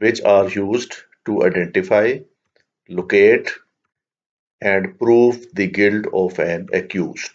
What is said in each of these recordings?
which are used to identify, locate and prove the guilt of an accused۔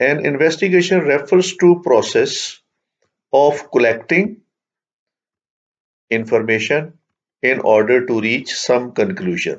An investigation refers to process of collecting information in order to reach some conclusion۔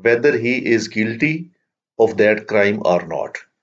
whether he is guilty of that crime or not۔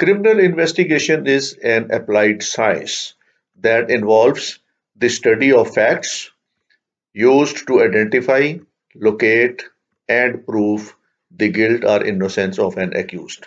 Criminal investigation is an applied science that involves the study of facts used to identify, locate, and prove the guilt or innocence of an accused۔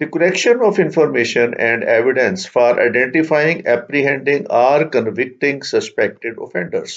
The collection of information and evidence for identifying, apprehending or convicting suspected offenders۔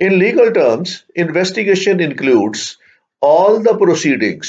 In legal terms, investigation includes all the proceedings،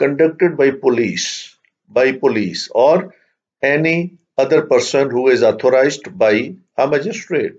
conducted by police or any other person who is authorized by a magistrate۔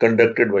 conducted by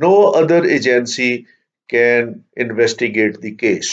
No other agency can investigate the case۔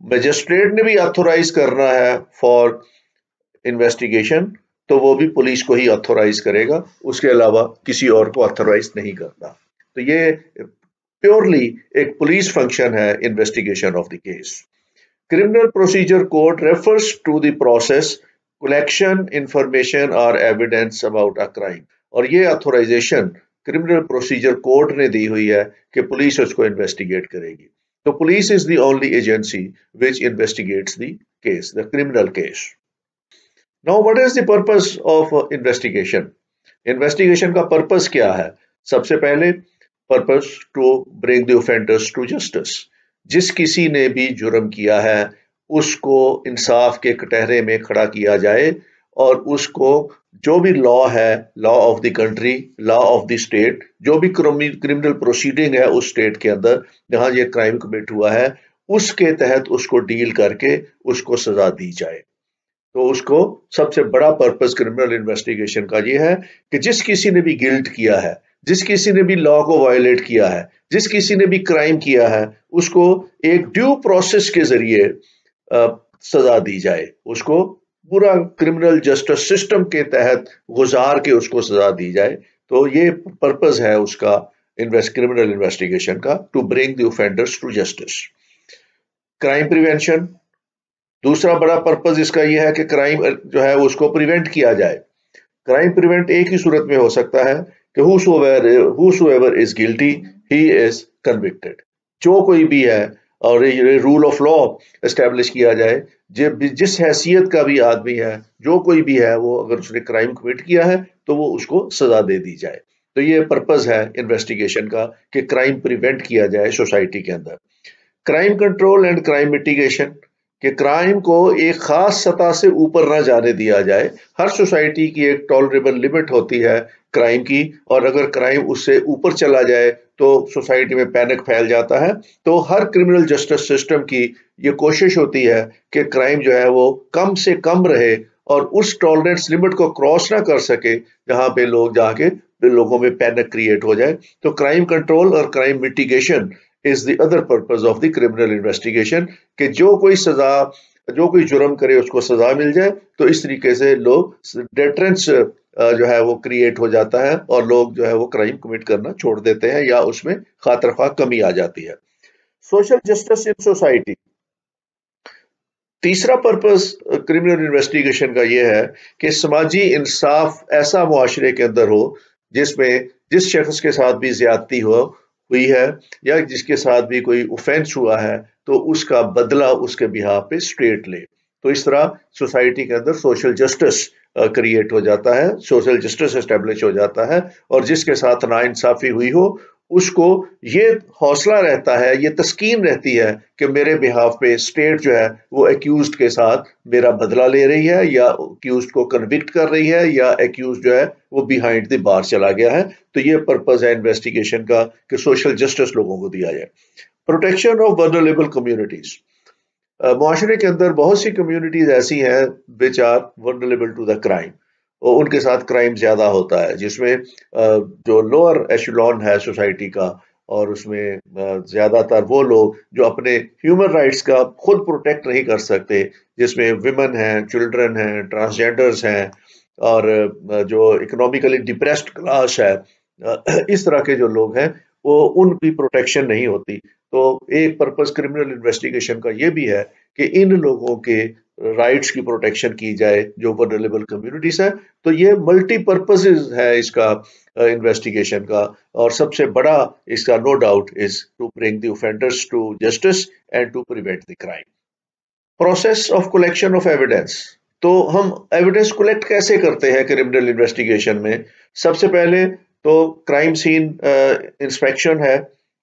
Magistrate ने भी authorise करना है for investigation, तो वो भी police को ही authorise करेगा, उसके अलावा किसी और को ऑथोराइज नहीं करता। तो ये प्योरली एक पुलिस फंक्शन है, investigation of the case. Criminal procedure code refers to the process collection information और एविडेंस अबाउट अ क्राइम, और ये ऑथोराइजेशन क्रिमिनल प्रोसीजर कोड ने दी हुई है कि पुलिस उसको इन्वेस्टिगेट करेगी। तो police is the only agency which investigates the case, the criminal case. Now what is the purpose of investigation? Investigation का पर्पस क्या है? सबसे पहले purpose to bring the offenders to justice. जिस किसी ने भी जुर्म किया है उसको इंसाफ के कटहरे में खड़ा किया जाए, और उसको जो भी लॉ है, law of the country, law of the state, जो भी क्रिमिनल प्रोसीडिंग है उस स्टेट के अंदर जहां ये क्राइम कमिट हुआ है, उसके तहत उसको डील करके उसको सजा दी जाए। तो उसको सबसे बड़ा पर्पस क्रिमिनल इन्वेस्टिगेशन का ये है कि जिस किसी ने भी गिल्ट किया है, जिस किसी ने भी लॉ को वायलेट किया है, जिस किसी ने भी क्राइम किया है, उसको एक ड्यू प्रोसेस के जरिए सजा दी जाए, उसको पूरा क्रिमिनल जस्टिस सिस्टम के तहत गुजार के उसको सजा दी जाए। तो ये पर्पस है उसका क्रिमिनल इन्वेस्टिगेशन का, to bring the offenders to justice. Crime prevention, दूसरा बड़ा पर्पस इसका यह है कि क्राइम जो है उसको प्रिवेंट किया जाए। क्राइम प्रिवेंट एक ही सूरत में हो सकता है कि whosoever is guilty he is convicted, जो कोई भी है, और ये रूल ऑफ लॉ एस्टेब्लिश किया जाए, जिस हैसियत का भी आदमी है, जो कोई भी है, वो अगर उसने क्राइम कमिट किया है तो वो उसको सजा दे दी जाए। तो ये पर्पस है इन्वेस्टिगेशन का कि क्राइम प्रिवेंट किया जाए सोसाइटी के अंदर। Crime control and crime mitigation, कि क्राइम को एक खास सतह से ऊपर ना जाने दिया जाए। हर सोसाइटी की एक टॉलरेबल लिमिट होती है क्राइम की, और अगर क्राइम उससे ऊपर चला जाए तो सोसाइटी में पैनिक फैल जाता है। तो हर क्रिमिनल जस्टिस सिस्टम की ये कोशिश होती है कि क्राइम जो है वो कम से कम रहे और उस टॉलरेंस लिमिट को क्रॉस ना कर सके जहां पे लोग जाके लोगों में पैनिक क्रिएट हो जाए। तो क्राइम कंट्रोल और crime mitigation is the other purpose of the criminal investigation, कि जो कोई जुर्म करे उसको सजा मिल जाए। तो इस तरीके से लोग डेटरेंस जो है वो क्रिएट हो जाता है, और लोग जो है वो क्राइम कमिट करना छोड़ देते हैं, या उसमें खातिर-ख्वाह कमी आ जाती है। सोशल जस्टिस इन सोसाइटी, तीसरा पर्पस क्रिमिनल इन्वेस्टिगेशन का यह है कि समाजी इंसाफ ऐसा मुआशरे के अंदर हो जिसमें जिस शख्स के साथ भी ज्यादती हुई है या जिसके साथ भी कोई ऑफेंस हुआ है, तो उसका बदला उसके बिहाफ पे स्टेट ले। तो इस तरह सोसाइटी के अंदर सोशल जस्टिस क्रिएट हो जाता है, सोशल जस्टिस एस्टेब्लिश हो जाता है, और जिसके साथ नाइंसाफी हुई हो उसको ये हौसला रहता है, ये तस्कीन रहती है कि मेरे बिहाफ पे स्टेट जो है वो एक्यूज्ड के साथ मेरा बदला ले रही है, या एक्यूज्ड को कन्विक्ट कर रही है, या एक्यूज्ड जो है वो बिहाइंड द बार चला गया है। तो ये पर्पस है इन्वेस्टिगेशन का कि सोशल जस्टिस लोगों को दिया जाए। प्रोटेक्शन ऑफ वल्नरेबल कम्युनिटीज, मुआशरे के अंदर बहुत सी कम्युनिटीज ऐसी हैं which are vulnerable to the crime, और उनके साथ क्राइम ज्यादा होता है, जिसमें जो लोअर एशेलॉन है सोसाइटी का, और उसमें ज्यादातर वो लोग जो अपने ह्यूमन राइट्स का खुद प्रोटेक्ट नहीं कर सकते, जिसमें विमेन हैं, चिल्ड्रन हैं, ट्रांसजेंडर्स हैं, और जो इकोनॉमिकली डिप्रेस्ड क्लास है, इस तरह के जो लोग हैं वो उनकी प्रोटेक्शन नहीं होती। तो एक पर्पस क्रिमिनल इन्वेस्टिगेशन का ये भी है कि इन लोगों के राइट्स की प्रोटेक्शन की जाए जो वल्नरेबल कम्युनिटीज है। तो ये मल्टी पर्पसेस है इसका इन्वेस्टिगेशन का, और सबसे बड़ा इसका no doubt is to bring the offenders to justice and to prevent the crime. Process of collection of evidence, तो हम एविडेंस कलेक्ट कैसे करते हैं क्रिमिनल इन्वेस्टिगेशन में? सबसे पहले तो क्राइम सीन इंस्पेक्शन है,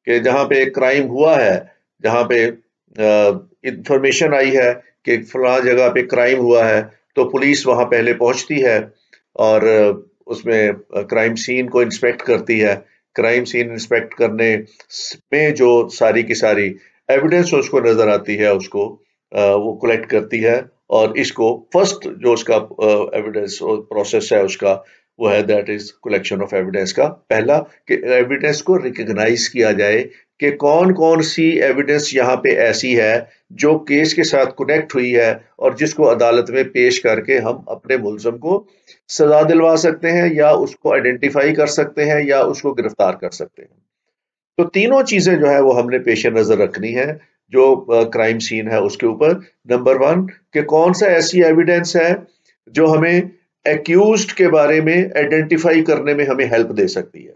कि जहां पे क्राइम हुआ है, जहां पे इंफॉर्मेशन आई है कि फलां जगह पे क्राइम हुआ है, तो पुलिस वहां पहले पहुंचती है और उसमें क्राइम सीन को इंस्पेक्ट करती है। क्राइम सीन इंस्पेक्ट करने में जो सारी की सारी एविडेंस उसको नजर आती है, उसको वो कलेक्ट करती है, और इसको फर्स्ट जो उसका एविडेंस प्रोसेस है उसका वो है that is collection of evidence का पहला, कि एविडेंस को रिकग्नाइज किया जाए कि कौन कौन सी एविडेंस यहाँ पे ऐसी है जो केस के साथ कनेक्ट हुई है और जिसको अदालत में पेश करके हम अपने मुलजम को सजा दिलवा सकते हैं या उसको आइडेंटिफाई कर सकते हैं या उसको गिरफ्तार कर सकते हैं। तो तीनों चीजें जो है वो हमने पेश नजर रखनी है जो क्राइम सीन है उसके ऊपर। नंबर वन, कि कौन सा ऐसी एविडेंस है जो हमें एक्यूज्ड के बारे में आइडेंटिफाई करने में हमें हेल्प दे सकती है,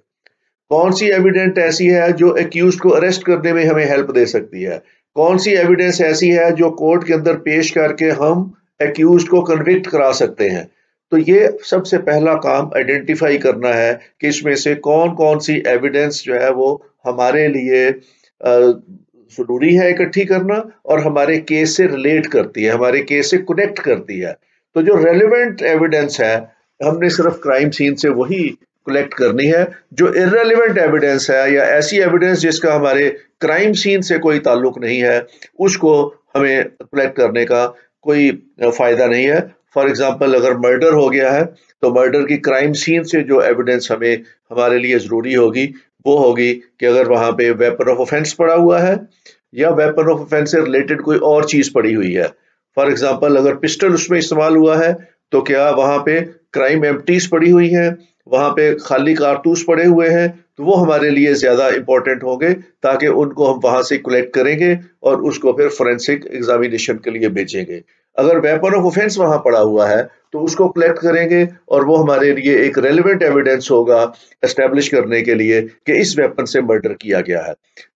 कौन सी एविडेंस ऐसी है जो एक्यूज्ड को अरेस्ट करने में हमें हेल्प दे सकती है, कौन सी एविडेंस ऐसी है जो कोर्ट के अंदर पेश करके हम एक्यूज्ड को कन्विक्ट करा सकते हैं। तो ये सबसे पहला काम आइडेंटिफाई करना है कि इसमें से कौन कौन सी एविडेंस जो है वो हमारे लिए जरूरी है इकट्ठी करना और हमारे केस से रिलेट करती है, हमारे केस से कनेक्ट करती है। तो जो रेलिवेंट एविडेंस है हमने सिर्फ क्राइम सीन से वही कलेक्ट करनी है, जो इररेलेवेंट एविडेंस है या ऐसी एविडेंस जिसका हमारे क्राइम सीन से कोई ताल्लुक नहीं है उसको हमें कलेक्ट करने का कोई फायदा नहीं है। फॉर एग्जांपल, अगर मर्डर हो गया है तो मर्डर की क्राइम सीन से जो एविडेंस हमें हमारे लिए जरूरी होगी वो होगी कि अगर वहां पे वेपन ऑफ ऑफेंस पड़ा हुआ है या वेपन ऑफ ऑफेंस से रिलेटेड कोई और चीज पड़ी हुई है। फॉर एग्जांपल, अगर पिस्टल उसमें इस्तेमाल हुआ है तो क्या वहां पे क्राइम एम्प्टीज पड़ी हुई हैं, वहां पे खाली कारतूस पड़े हुए हैं, तो वो हमारे लिए ज्यादा इंपॉर्टेंट होंगे ताकि उनको हम वहां से कलेक्ट करेंगे और उसको फिर फोरेंसिक एग्जामिनेशन के लिए भेजेंगे। अगर वेपन ऑफ ऑफेंस वहां पड़ा हुआ है तो उसको कलेक्ट करेंगे और वो हमारे लिए एक रेलिवेंट एविडेंस होगा एस्टेब्लिश करने के लिए कि इस वेपन से मर्डर किया गया है।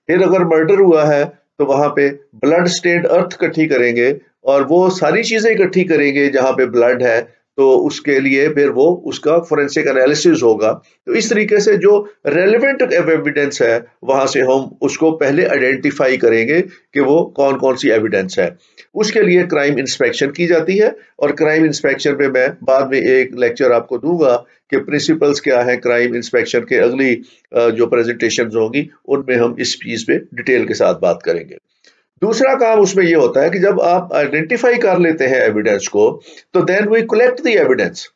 फिर अगर मर्डर हुआ है तो वहां पे ब्लड स्टेन्ड अर्थ इकट्ठी करेंगे और वो सारी चीजें इकट्ठी करेंगे जहां पे ब्लड है, तो उसके लिए फिर वो उसका फोरेंसिक एनालिसिस होगा। तो इस तरीके से जो रेलिवेंट एविडेंस है वहां से हम उसको पहले आइडेंटिफाई करेंगे कि वो कौन कौन सी एविडेंस है। उसके लिए क्राइम इंस्पेक्शन की जाती है और क्राइम इंस्पेक्शन पे मैं बाद में एक लेक्चर आपको दूंगा कि प्रिंसिपल्स क्या है क्राइम इंस्पेक्शन के। अगली जो प्रेजेंटेशन होंगी उनमें हम इस चीज पे डिटेल के साथ बात करेंगे। दूसरा काम उसमें ये होता है कि जब आप आइडेंटिफाई कर लेते हैं एविडेंस को तो then we collect the evidence,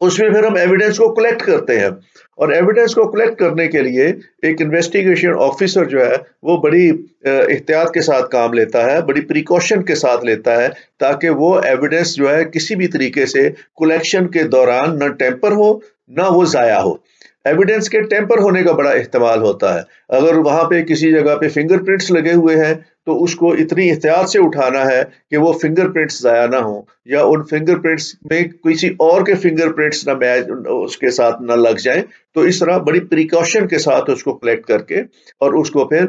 उसमें फिर हम एविडेंस को कलेक्ट करते हैं और एविडेंस को कलेक्ट करने के लिए एक इन्वेस्टिगेशन ऑफिसर जो है वो बड़ी एहतियात के साथ काम लेता है, बड़ी प्रिकॉशन के साथ लेता है ताकि वो एविडेंस जो है किसी भी तरीके से कलेक्शन के दौरान न टेम्पर हो ना वो जाया हो। एविडेंस के टेम्पर होने का बड़ा एहतमाल होता है। अगर वहां पे किसी जगह पे फिंगरप्रिंट्स लगे हुए हैं तो उसको इतनी एहतियात से उठाना है कि वो फिंगरप्रिंट्स जाया ना हो या उन फिंगरप्रिंट्स में किसी और के फिंगरप्रिंट्स ना मैच उसके साथ ना लग जाए। तो इस तरह बड़ी प्रिकॉशन के साथ उसको कलेक्ट करके और उसको फिर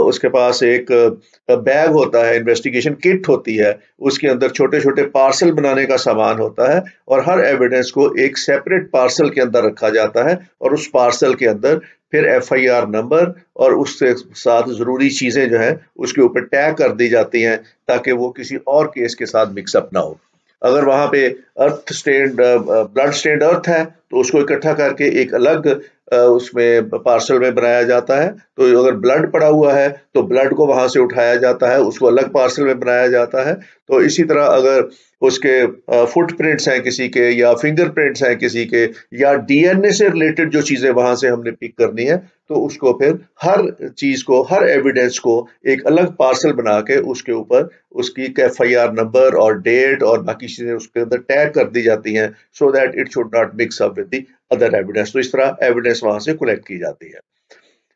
उसके पास एक बैग होता है, इन्वेस्टिगेशन किट होती है, उसके अंदर छोटे छोटे पार्सल बनाने का सामान होता है और हर एविडेंस को एक सेपरेट पार्सल के अंदर रखा जाता है और उस पार्सल के अंदर फिर FIR नंबर और उसके साथ जरूरी चीजें जो है उसके ऊपर टैग कर दी जाती हैं ताकि वो किसी और केस के साथ मिक्सअप ना हो। अगर वहां पे अर्थ स्टेन्ड ब्लड स्टेन्ड अर्थ है तो उसको इकट्ठा करके एक अलग उसमें पार्सल में बनाया जाता है। तो अगर ब्लड पड़ा हुआ है तो ब्लड को वहां से उठाया जाता है, उसको अलग पार्सल में बनाया जाता है। तो इसी तरह अगर उसके फुटप्रिंट्स हैं किसी के या फिंगरप्रिंट्स हैं किसी के या DNA से रिलेटेड जो चीजें वहां से हमने पिक करनी है तो उसको फिर हर चीज को, हर एविडेंस को एक अलग पार्सल बना के उसके ऊपर उसकी FIR नंबर और डेट और बाकी चीजें उसके अंदर टैग कर दी जाती हैं so that it should not mix up with the other evidence. तो इस तरह एविडेंस वहां से कलेक्ट की जाती है।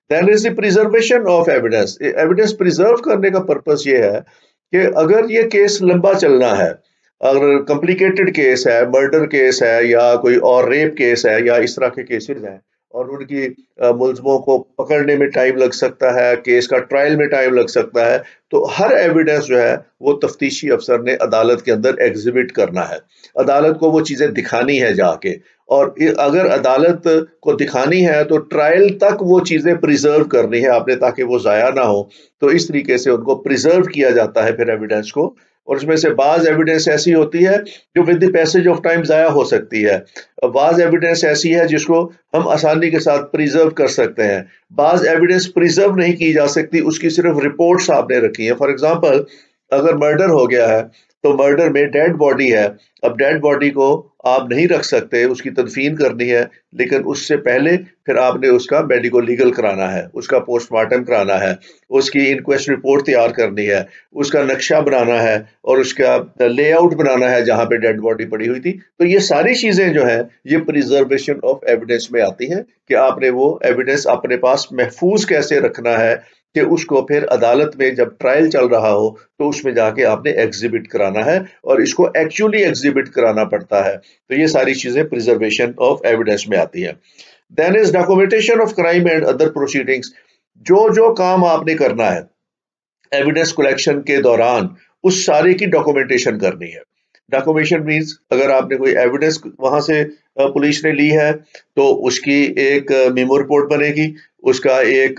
Then is the preservation of evidence. Evidence preserve करने का पर्पस ये है कि अगर ये केस लंबा चलना है, अगर कॉम्प्लिकेटेड केस है, मर्डर केस है या कोई और रेप केस है या इस तरह के केसेस हैं और उनकी मुलजमों को पकड़ने में टाइम लग सकता है, केस का ट्रायल में टाइम लग सकता है, तो हर एविडेंस जो है वो तफ्तीशी अफसर ने अदालत के अंदर एग्जिबिट करना है, अदालत को वो चीजें दिखानी है जाके। और अगर अदालत को दिखानी है तो ट्रायल तक वो चीजें प्रिजर्व करनी है आपने ताकि वो जाया ना हो। तो इस तरीके से उनको प्रिजर्व किया जाता है फिर एविडेंस को। और उसमें से बाज एविडेंस ऐसी होती है जो with the passage of time जाया हो सकती है, बाज एविडेंस ऐसी है जिसको हम आसानी के साथ प्रिजर्व कर सकते हैं, बाज एविडेंस प्रिजर्व नहीं की जा सकती, उसकी सिर्फ रिपोर्ट्स आपने रखी है। फॉर एग्जांपल, अगर मर्डर हो गया है तो मर्डर में डेड बॉडी है, अब डेड बॉडी को आप नहीं रख सकते, उसकी तदफीन करनी है, लेकिन उससे पहले फिर आपने उसका मेडिको लीगल कराना है, उसका पोस्टमार्टम कराना है, उसकी इंक्वेस्ट रिपोर्ट तैयार करनी है, उसका नक्शा बनाना है और उसका लेआउट बनाना है जहां पे डेड बॉडी पड़ी हुई थी। तो ये सारी चीजें जो है ये प्रिजर्वेशन ऑफ एविडेंस में आती हैं कि आपने वो एविडेंस अपने पास महफूज कैसे रखना है कि उसको फिर अदालत में जब ट्रायल चल रहा हो तो उसमें जाके आपने एग्जिबिट कराना है और इसको एक्चुअली एग्जिबिट कराना पड़ता है। तो ये सारी चीजें प्रिजर्वेशन ऑफ एविडेंस में आती हैं। Then is documentation of crime and other proceedings. जो जो काम आपने करना है एविडेंस कलेक्शन के दौरान उस सारे की डॉक्यूमेंटेशन करनी है। डॉक्यूमेंटेशन मींस अगर आपने कोई एविडेंस वहां से पुलिस ने ली है तो उसकी एक मेमो रिपोर्ट बनेगी, उसका एक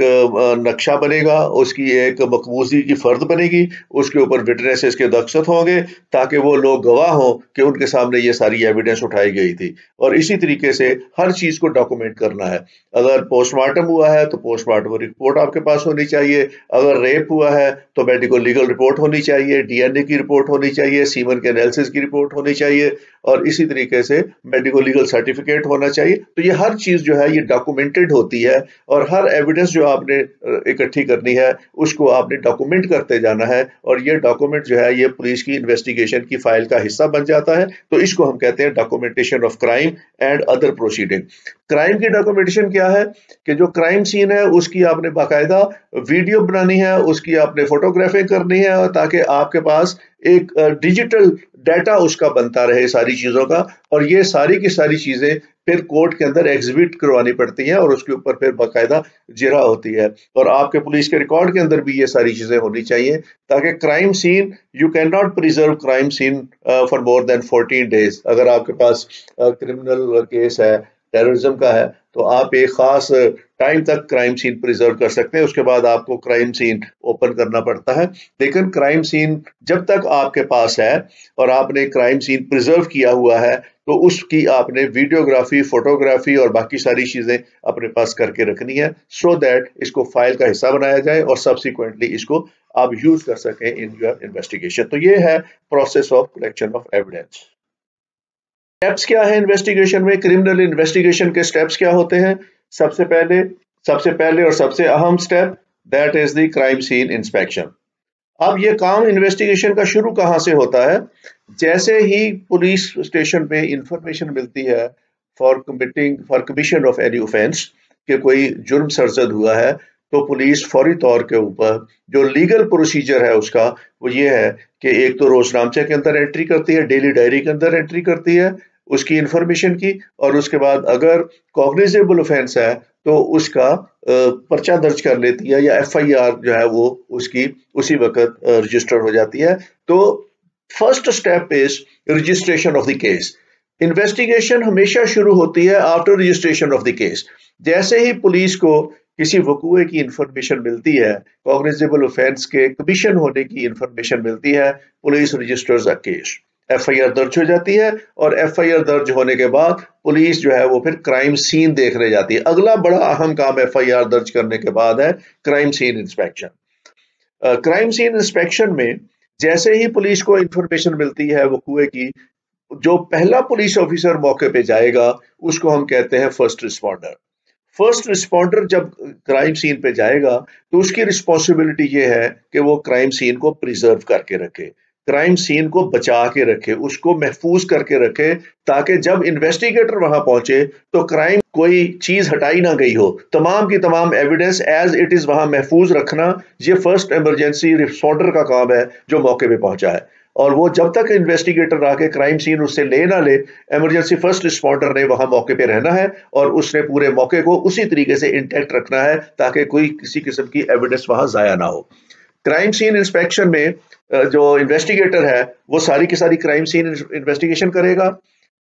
नक्शा बनेगा, उसकी एक मकबूजी की फर्द बनेगी, उसके ऊपर विटनेसेस के दस्तखत होंगे ताकि वो लोग गवाह हों कि उनके सामने ये सारी एविडेंस उठाई गई थी। और इसी तरीके से हर चीज को डॉक्यूमेंट करना है। अगर पोस्टमार्टम हुआ है तो पोस्टमार्टम रिपोर्ट आपके पास होनी चाहिए, अगर रेप हुआ है तो मेडिको लीगल रिपोर्ट होनी चाहिए, डीएनए की रिपोर्ट होनी चाहिए, सीमन के एनालिसिस की रिपोर्ट होनी चाहिए और इसी तरीके से मेडिको लीगल सर्टिफिकेट होना चाहिए। तो ये हर चीज जो है ये डॉक्यूमेंटेड होती है और हर एविडेंस जो आपने इकट्ठी करनी है उसको आपने डॉक्यूमेंट करते जाना है और ये डॉक्यूमेंट जो है ये पुलिस की इन्वेस्टिगेशन की फाइल का हिस्सा बन जाता है। तो इसको हम कहते हैं documentation of crime and other proceeding. Crime की डॉक्यूमेंटेशन क्या है कि जो क्राइम सीन है उसकी आपने बाकायदा वीडियो बनानी है, उसकी आपने फोटोग्राफी करनी है ताकि आपके पास एक डिजिटल डाटा उसका बनता रहे सारी चीजों का। और ये सारी की सारी चीजें फिर कोर्ट के अंदर एग्जिबिट करवानी पड़ती हैं और उसके ऊपर फिर बाकायदा जिरा होती है और आपके पुलिस के रिकॉर्ड के अंदर भी ये सारी चीजें होनी चाहिए ताकि crime scene, you can not preserve crime scene for more than 14 days. अगर आपके पास क्रिमिनल केस है, टेररिज्म का है, तो आप एक खास टाइम तक क्राइम सीन प्रिजर्व कर सकते हैं, उसके बाद आपको क्राइम सीन ओपन करना पड़ता है। लेकिन क्राइम सीन जब तक आपके पास है और आपने क्राइम सीन प्रिजर्व किया हुआ है तो उसकी आपने वीडियोग्राफी, फोटोग्राफी और बाकी सारी चीजें अपने पास करके रखनी है सो दैट इसको फाइल का हिस्सा बनाया जाए और सब्सिक्वेंटली इसको आप यूज कर सकें इन योर इन्वेस्टिगेशन। तो ये है process of collection of evidence. Steps क्या है इन्वेस्टिगेशन में? क्रिमिनल इन्वेस्टिगेशन के स्टेप्स क्या होते हैं? सबसे पहले और सबसे अहम step that is the crime scene inspection. अब ये काम इन्वेस्टिगेशन का शुरू कहां से होता है? जैसे ही पुलिस स्टेशन पे इंफॉर्मेशन मिलती है for commission of any offence कि कोई जुर्म सरजद हुआ है तो पुलिस फौरी तौर के ऊपर जो लीगल प्रोसीजर है उसका वो ये है कि एक तो रोजनामचे के अंदर एंट्री करती है, डेली डायरी के अंदर एंट्री करती है उसकी इंफॉर्मेशन की, और उसके बाद अगर कॉग्निजेबल ऑफेंस है तो उसका पर्चा दर्ज कर लेती है या एफआईआर जो है वो उसकी उसी वक्त रजिस्टर हो जाती है। तो first step is registration of the case. Investigation हमेशा शुरू होती है after registration of the case. जैसे ही पुलिस को किसी वकूए की इंफॉर्मेशन मिलती है, कॉग्निजेबल ऑफेंस के कमीशन होने की इंफॉर्मेशन मिलती है, police registers a case, FIR दर्ज हो जाती है और एफआईआर दर्ज होने के बाद पुलिस जो है वो फिर क्राइम सीन देखने जाती है। अगला बड़ा अहम काम एफआईआर दर्ज करने के बाद है crime scene inspection. Crime scene inspection में जैसे ही पुलिस को इंफॉर्मेशन मिलती है वकूए की, जो पहला पुलिस ऑफिसर मौके पे जाएगा उसको हम कहते हैं फर्स्ट रिस्पॉन्डर। फर्स्ट रिस्पॉन्डर जब क्राइम सीन पे जाएगा तो उसकी रिस्पॉन्सिबिलिटी ये है कि वो क्राइम सीन को प्रिजर्व करके रखे, क्राइम सीन को बचा के रखे, उसको महफूज करके रखे ताकि जब इन्वेस्टिगेटर वहां पहुंचे तो क्राइम कोई चीज हटाई ना गई हो, तमाम की तमाम एविडेंस एज इट इज वहां महफूज रखना ये फर्स्ट इमरजेंसी रिस्पॉन्डर का काम है जो मौके पे पहुंचा है। और वो जब तक इन्वेस्टिगेटर आके क्राइम सीन उससे ले ना ले, इमरजेंसी फर्स्ट रिस्पॉन्डर ने वहां मौके पे रहना है और उसने पूरे मौके को उसी तरीके से इंटैक्ट रखना है ताकि कोई किसी किस्म की एविडेंस वहां जाया ना हो। क्राइम सीन इंस्पेक्शन में जो इन्वेस्टिगेटर है वो सारी की सारी क्राइम सीन इन्वेस्टिगेशन करेगा।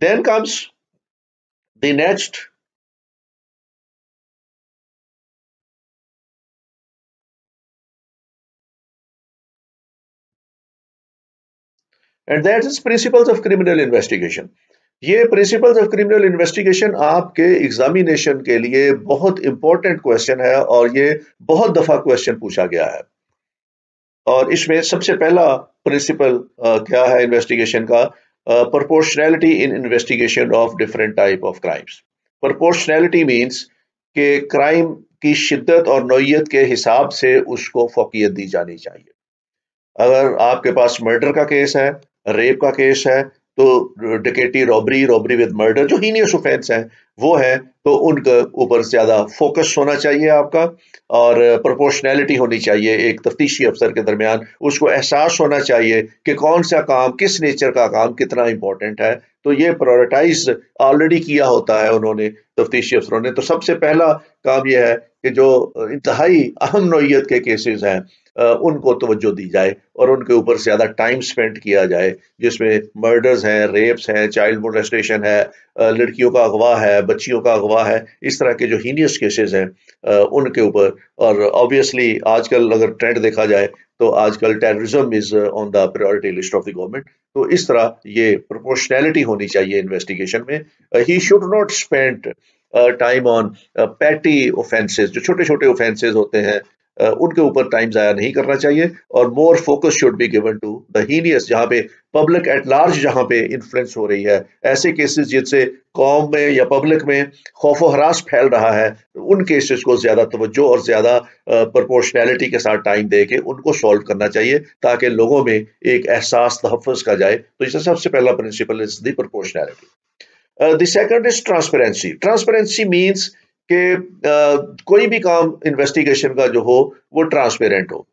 Then comes the next, and that is principles of criminal investigation. ये प्रिंसिपल्स ऑफ क्रिमिनल इन्वेस्टिगेशन आपके एग्जामिनेशन के लिए बहुत इंपॉर्टेंट क्वेश्चन है, और ये बहुत दफा क्वेश्चन पूछा गया है। और इसमें सबसे पहला प्रिंसिपल क्या है इन्वेस्टिगेशन का? Proportionality in investigation of different type of crimes. Proportionality means कि क्राइम की शिद्दत और नौयत के हिसाब से उसको फौकियत दी जानी चाहिए। अगर आपके पास मर्डर का केस है, रेप का केस है, तो डकैती, रॉबरी, रॉबरी विद मर्डर जो हीनियस ऑफेंस है वो है, तो उनके ऊपर ज्यादा फोकस होना चाहिए आपका, और प्रोपोर्शनैलिटी होनी चाहिए एक तफ्तीशी अफसर के दरमियान। उसको एहसास होना चाहिए कि कौन सा काम, किस नेचर का काम कितना इंपॉर्टेंट है, तो ये प्रायोरिटाइज ऑलरेडी किया होता है उन्होंने, तफ्तीशी अफसरों ने। तो सबसे पहला काम यह है कि जो इंतहाई अहम नौयत के केसेस हैं उनको तवज्जो दी जाए और उनके ऊपर ज्यादा टाइम स्पेंड किया जाए, जिसमें मर्डर्स हैं, रेप्स हैं, चाइल्ड मोलेस्टेशन है, लड़कियों का अगवा है, बच्चियों का अगवा है, इस तरह के जो हीनियस केसेस हैं उनके ऊपर। और ऑब्वियसली आजकल अगर ट्रेंड देखा जाए तो आजकल terrorism is on the priority list of the government. तो इस तरह ये प्रोपोर्शनैलिटी होनी चाहिए इन्वेस्टिगेशन में। He should not spend time on petty offences, जो छोटे छोटे ऑफेंसेस होते हैं उनके ऊपर टाइम जाया नहीं करना चाहिए, और more focus should be given to the heinous, जहां पे पब्लिक एट लार्ज जहां पे इन्फ्लुएंस हो रही है, ऐसे केसेस जिनसे कौम में या पब्लिक में खौफ व हरास फैल रहा है, उन केसेस को ज्यादा तवज्जो और ज्यादा प्रोपोर्शनैलिटी के साथ टाइम दे के उनको सॉल्व करना चाहिए, ताकि लोगों में एक एहसास तहफ़्फ़ुज़ का जाए। तो इसका सबसे पहला principle is the proportionality. The second is transparency. Transparency means कि कोई भी काम इन्वेस्टिगेशन का जो हो वो ट्रांसपेरेंट हो।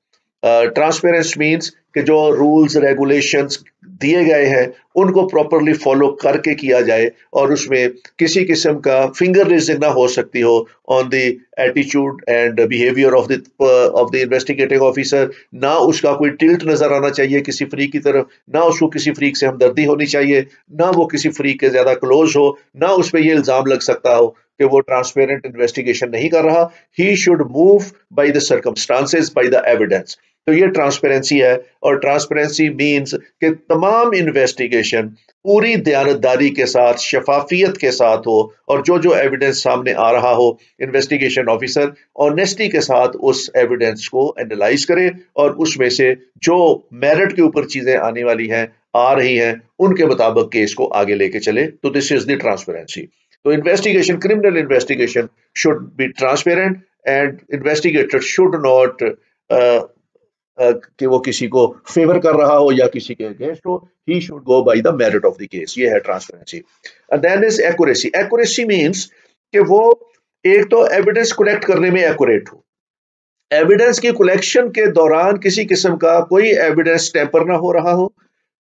ट्रांसपेरेंस मीन्स कि जो रूल्स रेगुलेशंस दिए गए हैं उनको प्रॉपरली फॉलो करके किया जाए, और उसमें किसी किस्म का फिंगर रेजिंग ना हो सकती हो on the attitude and behaviour of the investigating officer. ना उसका कोई टिल्ट नजर आना चाहिए किसी फ्रीक की तरफ, ना उसको किसी फ्रीक से हमदर्दी होनी चाहिए, ना वो किसी फ्रीक के ज्यादा क्लोज हो, ना उस पर यह इल्जाम लग सकता हो कि वो ट्रांसपेरेंट इन्वेस्टिगेशन नहीं कर रहा। He should move by the circumstances, by the evidence. तो ये ट्रांसपेरेंसी है, और ट्रांसपेरेंसी मींस कि तमाम इन्वेस्टिगेशन पूरी दयानतदारी के साथ, शफाफियत के साथ हो, और जो जो एविडेंस सामने आ रहा हो इन्वेस्टिगेशन ऑफिसर ऑनेस्टी के साथ उस एविडेंस को एनालाइज करे, और उसमें से जो मेरिट के ऊपर चीजें आने वाली हैं, आ रही हैं, उनके मुताबिक केस को आगे लेके चले। तो दिस इज द ट्रांसपेरेंसी। तो investigation, criminal investigation should be transparent, and investigator should not कि वो किसी को फेवर कर रहा हो या किसी के अगेंस्ट हो। He should go by the merit of the case. ये है transparency. And then is accuracy. Accuracy means कि वो एक तो एविडेंस कलेक्ट करने में एक्यूरेट हो, एविडेंस की कलेक्शन के दौरान किसी किस्म का कोई एविडेंस टेम्पर ना हो रहा हो,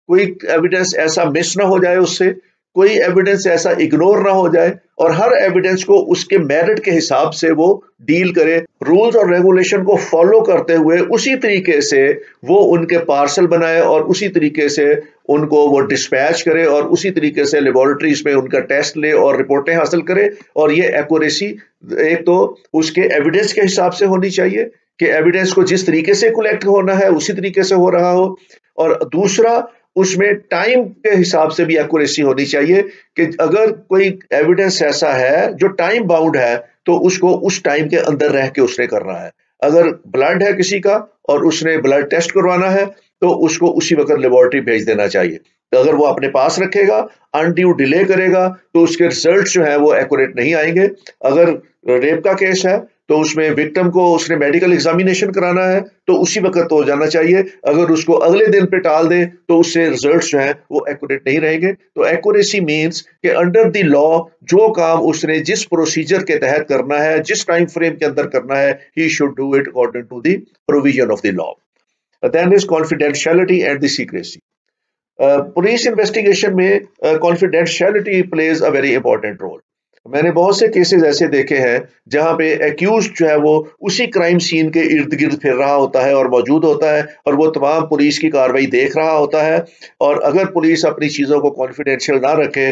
कोई एविडेंस ऐसा मिस ना हो जाए, उससे कोई एविडेंस ऐसा इग्नोर ना हो जाए, और हर एविडेंस को उसके मेरिट के हिसाब से वो डील करे, रूल्स और रेगुलेशन को फॉलो करते हुए उसी तरीके से वो उनके पार्सल बनाए, और उसी तरीके से उनको वो डिस्पैच करे, और उसी तरीके से लेबोरेटरीज में उनका टेस्ट ले और रिपोर्टें हासिल करे। और ये एक्यूरेसी एक तो उसके एविडेंस के हिसाब से होनी चाहिए कि एविडेंस को जिस तरीके से कलेक्ट होना है उसी तरीके से हो रहा हो, और दूसरा उसमें टाइम के हिसाब से भी एक्यूरेसी होनी चाहिए कि अगर कोई एविडेंस ऐसा है जो टाइम बाउंड है तो उसको उस टाइम के अंदर रह के उसने करना है। अगर ब्लड है किसी का और उसने ब्लड टेस्ट करवाना है तो उसको उसी वक्त लेबोरेटरी भेज देना चाहिए। तो अगर वो अपने पास रखेगा, अनड्यू डिले करेगा, तो उसके रिजल्ट जो है वो एक्यूरेट नहीं आएंगे। अगर रेप का केस है तो उसमें विक्टिम को उसने मेडिकल एग्जामिनेशन कराना है तो उसी वक्त हो जाना चाहिए। अगर उसको अगले दिन पे टाल दे तो उससे रिजल्ट्स जो हैं वो एक्यूरेट नहीं रहेंगे। तो एक्यूरेसी मींस कि अंडर द लॉ जो काम उसने जिस प्रोसीजर के तहत करना है, जिस टाइम फ्रेम के अंदर करना है, he should do it according to the provision of the law. Then is confidentiality and the secrecy. Police investigation में confidentiality plays a very important role. मैंने बहुत से केसेस ऐसे देखे हैं जहां पे एक्यूज जो है वो उसी क्राइम सीन के इर्द गिर्द फिर रहा होता है और मौजूद होता है, और वो तमाम पुलिस की कार्रवाई देख रहा होता है। और अगर पुलिस अपनी चीजों को कॉन्फिडेंशियल ना रखे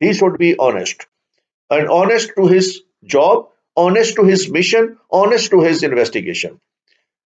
He should be honest, and honest to his job, honest to his mission, honest to his investigation.